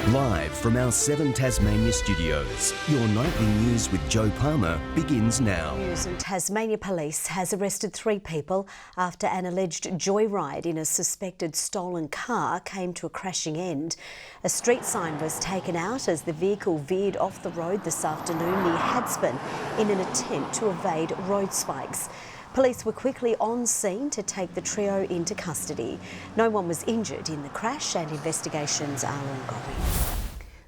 Live from our 7 Tasmania studios, your nightly news with Joe Palmer begins now. News and Tasmania Police has arrested 3 people after an alleged joyride in a suspected stolen car came to a crashing end. A street sign was taken out as the vehicle veered off the road this afternoon near Hadspin in an attempt to evade road spikes. Police were quickly on scene to take the trio into custody. No one was injured in the crash and investigations are ongoing.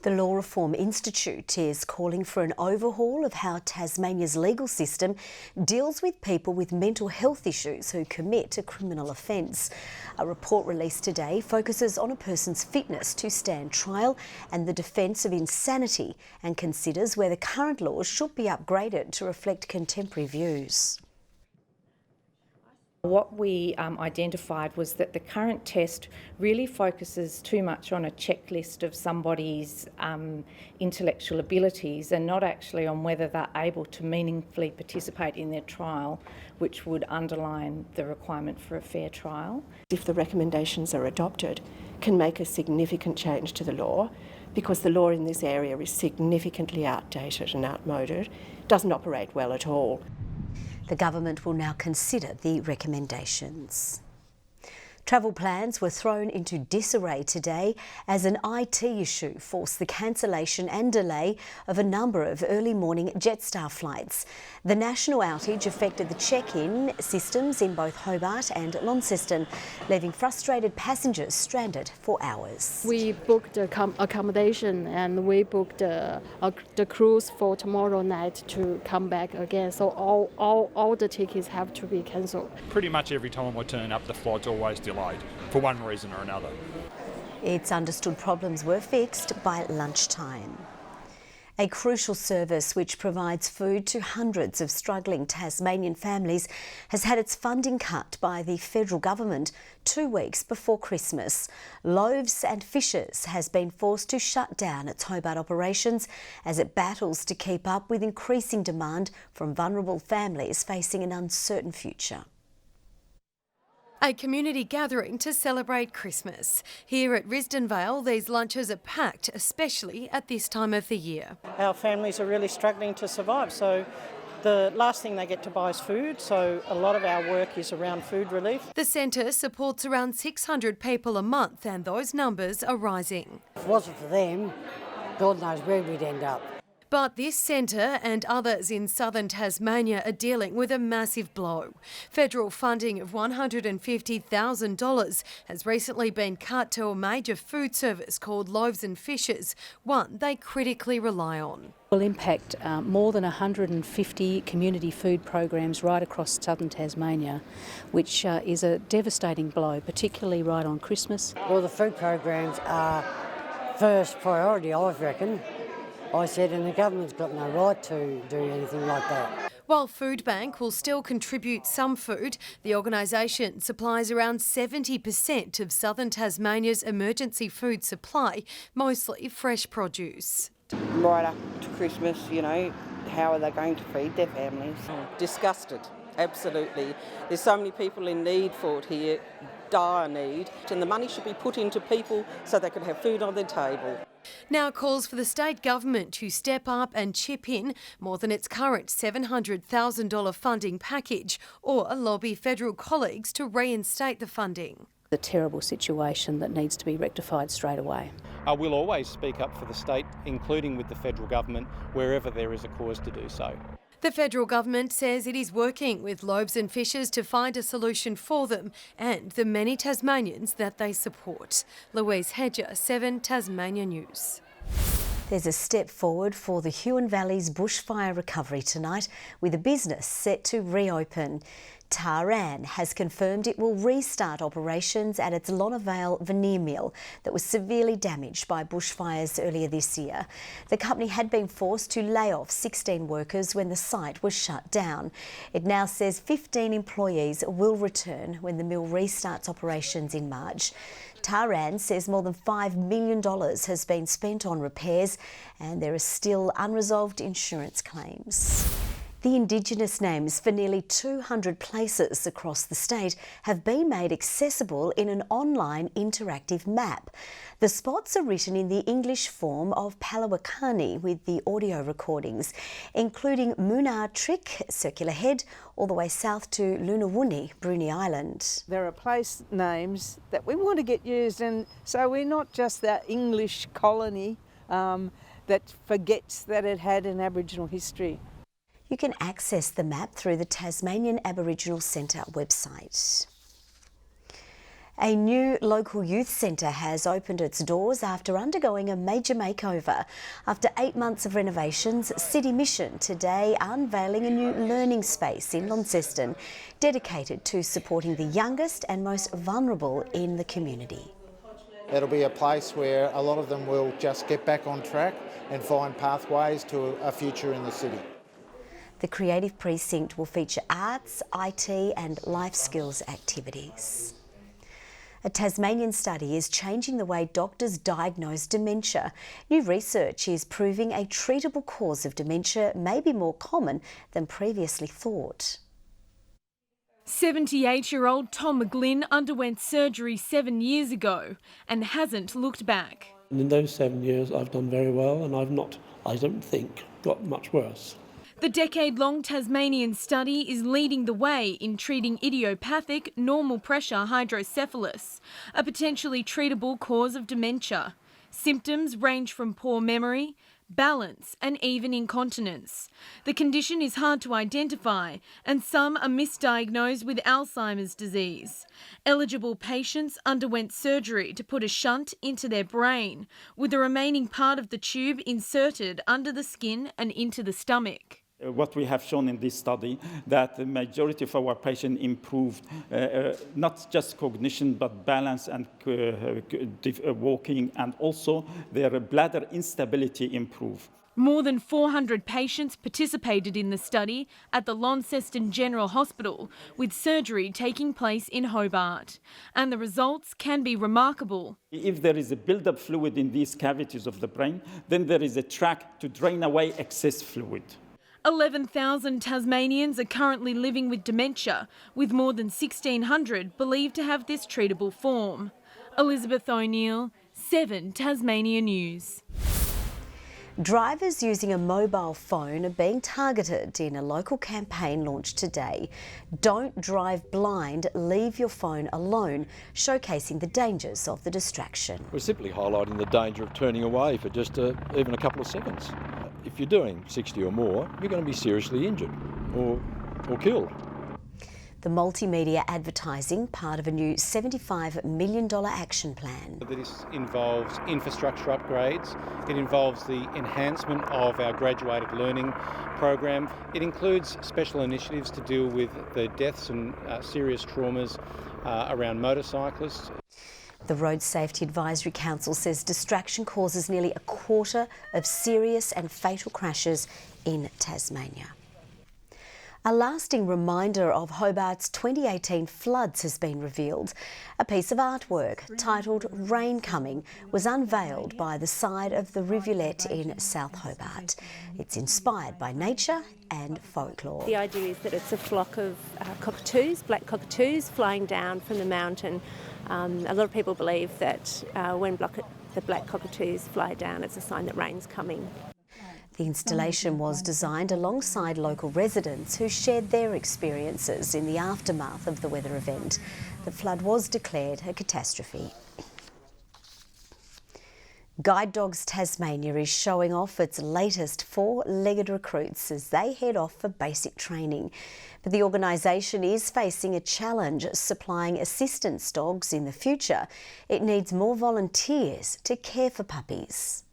The Law Reform Institute is calling for an overhaul of how Tasmania's legal system deals with people with mental health issues who commit a criminal offence. A report released today focuses on a person's fitness to stand trial and the defence of insanity and considers whether current laws should be upgraded to reflect contemporary views. What we identified was that the current test really focuses too much on a checklist of somebody's intellectual abilities and not actually on whether they're able to meaningfully participate in their trial, which would underline the requirement for a fair trial. If the recommendations are adopted, can make a significant change to the law, because the law in this area is significantly outdated and outmoded, doesn't operate well at all. The government will now consider the recommendations. Travel plans were thrown into disarray today as an IT issue forced the cancellation and delay of a number of early morning Jetstar flights. The national outage affected the check-in systems in both Hobart and Launceston, leaving frustrated passengers stranded for hours. We booked accommodation and we booked the cruise for tomorrow night to come back again. So all the tickets have to be cancelled. Pretty much every time I turn up, the flight's always delayed for one reason or another. It's understood problems were fixed by lunchtime. A crucial service which provides food to hundreds of struggling Tasmanian families has had its funding cut by the federal government 2 weeks before Christmas. Loaves and Fishes has been forced to shut down its Hobart operations as it battles to keep up with increasing demand from vulnerable families facing an uncertain future. A community gathering to celebrate Christmas. Here at Risdon Vale, these lunches are packed, especially at this time of the year. Our families are really struggling to survive, so the last thing they get to buy is food, so a lot of our work is around food relief. The centre supports around 600 people a month and those numbers are rising. If it wasn't for them, God knows where we'd end up. But this centre and others in southern Tasmania are dealing with a massive blow. Federal funding of $150,000 has recently been cut to a major food service called Loaves and Fishes, one they critically rely on. Will impact more than 150 community food programs right across southern Tasmania, which is a devastating blow, particularly right on Christmas. Well, the food programs are first priority, I reckon. I said, and the government's got no right to do anything like that. While Food Bank will still contribute some food, the organisation supplies around 70% of southern Tasmania's emergency food supply, mostly fresh produce. Right up to Christmas, you know, how are they going to feed their families? Disgusted, absolutely. There's so many people in need for it here, dire need, and the money should be put into people so they can have food on their table. Now calls for the state government to step up and chip in more than its current $700,000 funding package or lobby federal colleagues to reinstate the funding. A terrible situation that needs to be rectified straight away. We'll always speak up for the state, including with the federal government, wherever there is a cause to do so. The federal government says it is working with Loaves and Fishes to find a solution for them and the many Tasmanians that they support. Louise Hedger, 7 Tasmania News. There's a step forward for the Huon Valley's bushfire recovery tonight, with the business set to reopen. Turan has confirmed it will restart operations at its Lonavale veneer mill that was severely damaged by bushfires earlier this year. The company had been forced to lay off 16 workers when the site was shut down. It now says 15 employees will return when the mill restarts operations in March. Turan says more than $5 million has been spent on repairs and there are still unresolved insurance claims. The Indigenous names for nearly 200 places across the state have been made accessible in an online interactive map. The spots are written in the English form of Palawakani with the audio recordings, including Munar Trick, Circular Head, all the way south to Lunawuni, Bruny Island. There are place names that we want to get used, and so we're not just that English colony that forgets that it had an Aboriginal history. You can access the map through the Tasmanian Aboriginal Centre website. A new local youth centre has opened its doors after undergoing a major makeover. After 8 months of renovations, City Mission today unveiling a new learning space in Launceston, dedicated to supporting the youngest and most vulnerable in the community. It'll be a place where a lot of them will just get back on track and find pathways to a future in the city. The creative precinct will feature arts, IT and life skills activities. A Tasmanian study is changing the way doctors diagnose dementia. New research is proving a treatable cause of dementia may be more common than previously thought. 78-year-old Tom McGlynn underwent surgery 7 years ago and hasn't looked back. And in those 7 years I've done very well, and I've not, I don't think, got much worse. The decade-long Tasmanian study is leading the way in treating idiopathic normal pressure hydrocephalus, a potentially treatable cause of dementia. Symptoms range from poor memory, balance and even incontinence. The condition is hard to identify and some are misdiagnosed with Alzheimer's disease. Eligible patients underwent surgery to put a shunt into their brain, with the remaining part of the tube inserted under the skin and into the stomach. What we have shown in this study, that the majority of our patients improved not just cognition but balance and walking, and also their bladder instability improved. More than 400 patients participated in the study at the Launceston General Hospital, with surgery taking place in Hobart. And the results can be remarkable. If there is a build-up fluid in these cavities of the brain, then there is a track to drain away excess fluid. 11,000 Tasmanians are currently living with dementia, with more than 1,600 believed to have this treatable form. Elizabeth O'Neill, 7 Tasmania News. Drivers using a mobile phone are being targeted in a local campaign launched today. Don't drive blind, leave your phone alone, showcasing the dangers of the distraction. We're simply highlighting the danger of turning away for just even a couple of seconds. If you're doing 60 or more, you're going to be seriously injured or killed. The multimedia advertising, part of a new $75 million action plan. This involves infrastructure upgrades, it involves the enhancement of our graduated learning program, it includes special initiatives to deal with the deaths and serious traumas around motorcyclists. The Road Safety Advisory Council says distraction causes nearly a quarter of serious and fatal crashes in Tasmania. A lasting reminder of Hobart's 2018 floods has been revealed. A piece of artwork titled Rain Coming was unveiled by the side of the rivulet in South Hobart. It's inspired by nature and folklore. The idea is that it's a flock of cockatoos, black cockatoos, flying down from the mountain. A lot of people believe that when the black cockatoos fly down, it's a sign that rain's coming. The installation was designed alongside local residents who shared their experiences in the aftermath of the weather event. The flood was declared a catastrophe. Guide Dogs Tasmania is showing off its latest 4-legged recruits as they head off for basic training. But the organisation is facing a challenge supplying assistance dogs in the future. It needs more volunteers to care for puppies.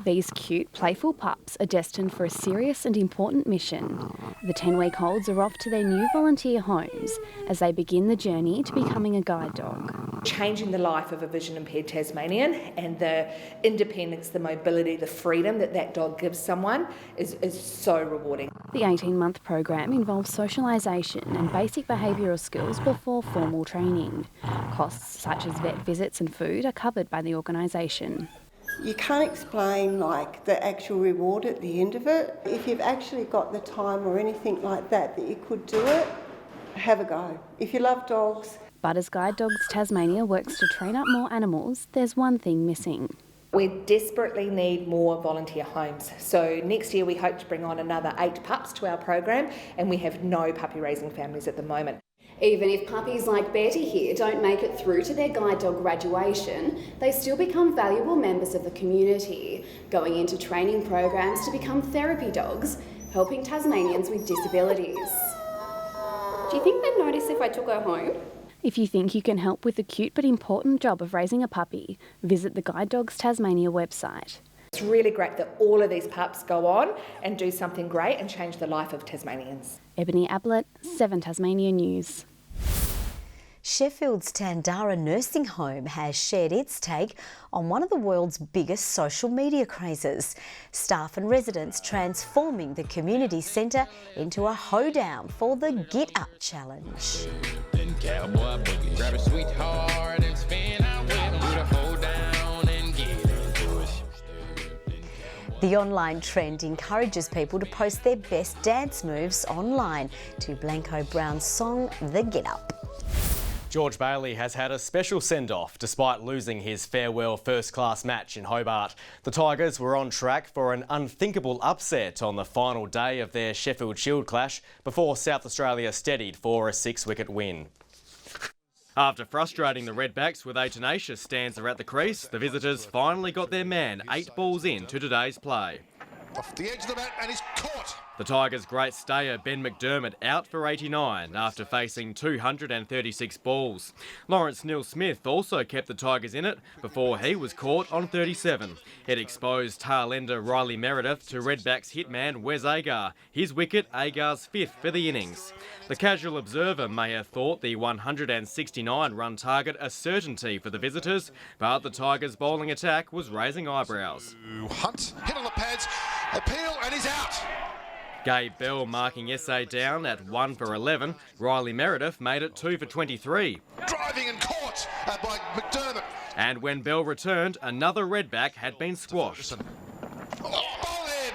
These cute, playful pups are destined for a serious and important mission. The 10-week-olds are off to their new volunteer homes as they begin the journey to becoming a guide dog. Changing the life of a vision-impaired Tasmanian and the independence, the mobility, the freedom that that dog gives someone is so rewarding. The 18-month program involves socialisation and basic behavioural skills before formal training. Costs such as vet visits and food are covered by the organisation. You can't explain like the actual reward at the end of it. If you've actually got the time or anything like that you could do it, have a go. If you love dogs. But as Guide Dogs Tasmania works to train up more animals, there's one thing missing. We desperately need more volunteer homes. So next year we hope to bring on another 8 pups to our program, and we have no puppy raising families at the moment. Even if puppies like Betty here don't make it through to their guide dog graduation, they still become valuable members of the community, going into training programs to become therapy dogs, helping Tasmanians with disabilities. Do you think they'd notice if I took her home? If you think you can help with the cute but important job of raising a puppy, visit the Guide Dogs Tasmania website. It's really great that all of these pups go on and do something great and change the life of Tasmanians. Ebony Ablett, 7 Tasmania News. Sheffield's Tandara nursing home has shared its take on one of the world's biggest social media crazes. Staff and residents transforming the community centre into a hoedown for the Get Up Challenge. Grab a sweetheart and spin out with them, do the hoedown and get into it. The online trend encourages people to post their best dance moves online to Blanco Brown's song The Get Up. George Bailey has had a special send-off despite losing his farewell first-class match in Hobart. The Tigers were on track for an unthinkable upset on the final day of their Sheffield Shield clash before South Australia steadied for a 6-wicket win. After frustrating the Redbacks with a tenacious stanza at the crease, the visitors finally got their man 8 balls in to today's play. Off the edge of the bat and he's caught. The Tigers' great stayer Ben McDermott out for 89 after facing 236 balls. Lawrence Neil-Smith also kept the Tigers in it before he was caught on 37. It exposed tail-ender Riley Meredith to Redbacks hitman Wes Agar. His wicket, Agar's 5th for the innings. The casual observer may have thought the 169-run target a certainty for the visitors, but the Tigers' bowling attack was raising eyebrows. Hunt, hit on the pads, appeal and he's out. Gabe Bell marking SA down at 1 for 11. Riley Meredith made it 2 for 23. Driving and caught by McDermott. And when Bell returned, another Redback had been squashed. Oh, ball in!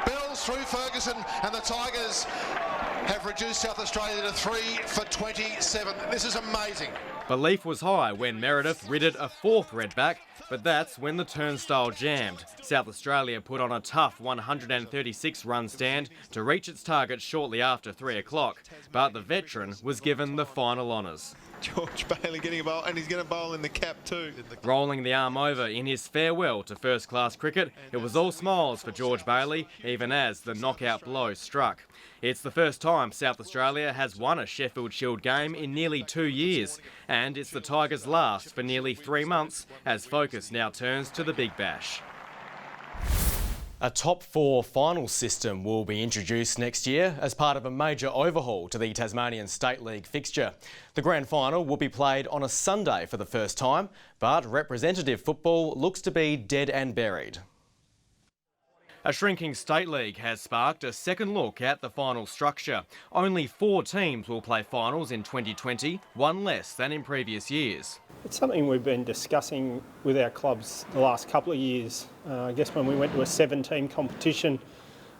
Bell's through Ferguson and the Tigers have reduced South Australia to 3 for 27. This is amazing. Belief was high when Meredith ridded a 4th Redback, but that's when the turnstile jammed. South Australia put on a tough 136-run stand to reach its target shortly after 3 o'clock, but the veteran was given the final honours. George Bailey getting a bowl, and he's going to bowl in the cap too. Rolling the arm over in his farewell to first-class cricket, it was all smiles for George Bailey, even as the knockout blow struck. It's the first time South Australia has won a Sheffield Shield game in nearly 2 years, and it's the Tigers' last for nearly 3 months, as focus now turns to the Big Bash. A top 4 final system will be introduced next year as part of a major overhaul to the Tasmanian State League fixture. The grand final will be played on a Sunday for the first time, but representative football looks to be dead and buried. A shrinking State League has sparked a second look at the final structure. Only 4 teams will play finals in 2020, 1 less than in previous years. It's something we've been discussing with our clubs the last couple of years. I guess when we went to a 7-team competition,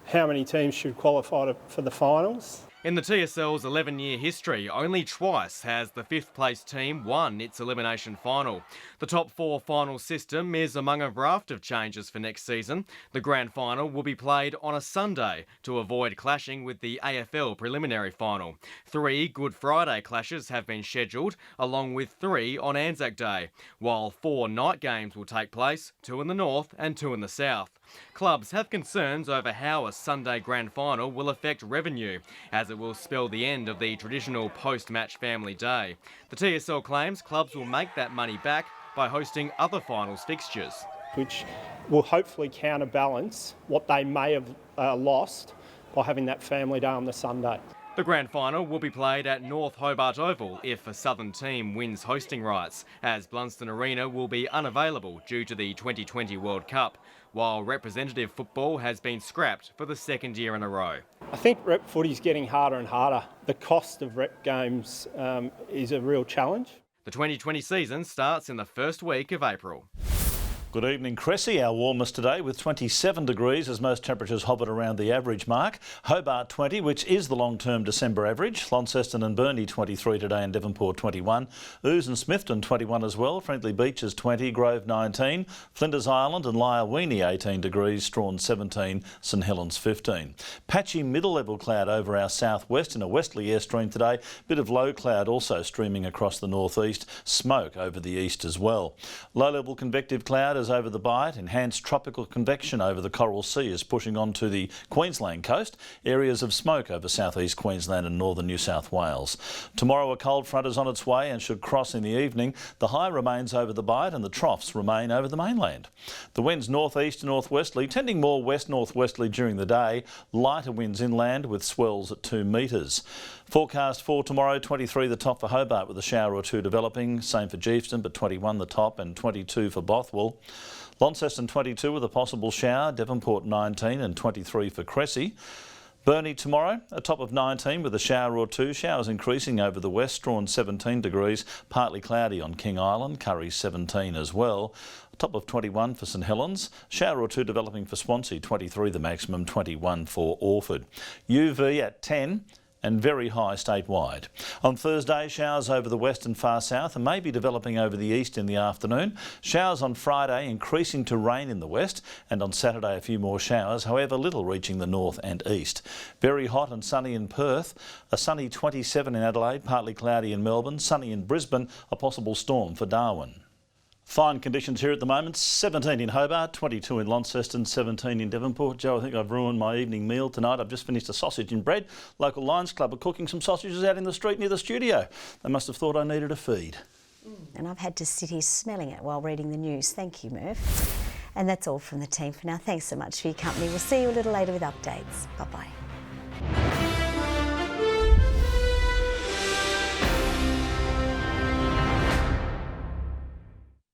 how many teams should qualify for the finals? In the TSL's 11-year history, only twice has the 5th place team won its elimination final. The top 4 final system is among a raft of changes for next season. The grand final will be played on a Sunday to avoid clashing with the AFL preliminary final. 3 Good Friday clashes have been scheduled, along with 3 on Anzac Day, while 4 night games will take place, 2 in the north and 2 in the south. Clubs have concerns over how a Sunday grand final will affect revenue, as it will spell the end of the traditional post-match family day. The TSL claims clubs will make that money back by hosting other finals fixtures, which will hopefully counterbalance what they may have lost by having that family day on the Sunday. The grand final will be played at North Hobart Oval if a southern team wins hosting rights, as Blunston Arena will be unavailable due to the 2020 World Cup, while representative football has been scrapped for the 2nd year in a row. I think rep footy's getting harder and harder. The cost of rep games is a real challenge. The 2020 season starts in the first week of April. Good evening, Cressy. Our warmest today with 27 degrees as most temperatures hovered around the average mark. Hobart 20, which is the long-term December average. Launceston and Burnie 23 today and Devonport 21. Ouse and Smithton 21 as well. Friendly Beaches 20, Grove 19. Flinders Island and Lyre-Weenie 18 degrees. Strawn 17, St Helens 15. Patchy middle-level cloud over our southwest in a westerly airstream today. Bit of low cloud also streaming across the northeast. Smoke over the east as well. Low-level convective cloud is over the Bight. Enhanced tropical convection over the Coral Sea is pushing on to the Queensland coast. Areas of smoke over southeast Queensland and northern New South Wales. Tomorrow a cold front is on its way and should cross in the evening. The high remains over the Bight and the troughs remain over the mainland. The winds northeast to northwesterly, tending more west-northwesterly during the day. Lighter winds inland with swells at 2 metres. Forecast for tomorrow, 23 the top for Hobart with a shower or two developing. Same for Geefston, but 21 the top and 22 for Bothwell. Launceston 22 with a possible shower. Devonport 19 and 23 for Cressy. Burnie tomorrow, a top of 19 with a shower or two. Showers increasing over the west. Strawn 17 degrees. Partly cloudy on King Island. Curry 17 as well. A top of 21 for St Helens. Shower or two developing for Swansea. 23 the maximum. 21 for Orford. UV at 10. And very high statewide. On Thursday, showers over the west and far south and maybe developing over the east in the afternoon. Showers on Friday increasing to rain in the west, and on Saturday a few more showers, however little reaching the north and east. Very hot and sunny in Perth, a sunny 27 in Adelaide, partly cloudy in Melbourne, sunny in Brisbane, a possible storm for Darwin. Fine conditions here at the moment, 17 in Hobart, 22 in Launceston, 17 in Devonport. Joe, I think I've ruined my evening meal tonight. I've just finished a sausage and bread. Local Lions Club are cooking some sausages out in the street near the studio. They must have thought I needed a feed. And I've had to sit here smelling it while reading the news. Thank you, Murph. And that's all from the team for now. Thanks so much for your company. We'll see you a little later with updates. Bye-bye.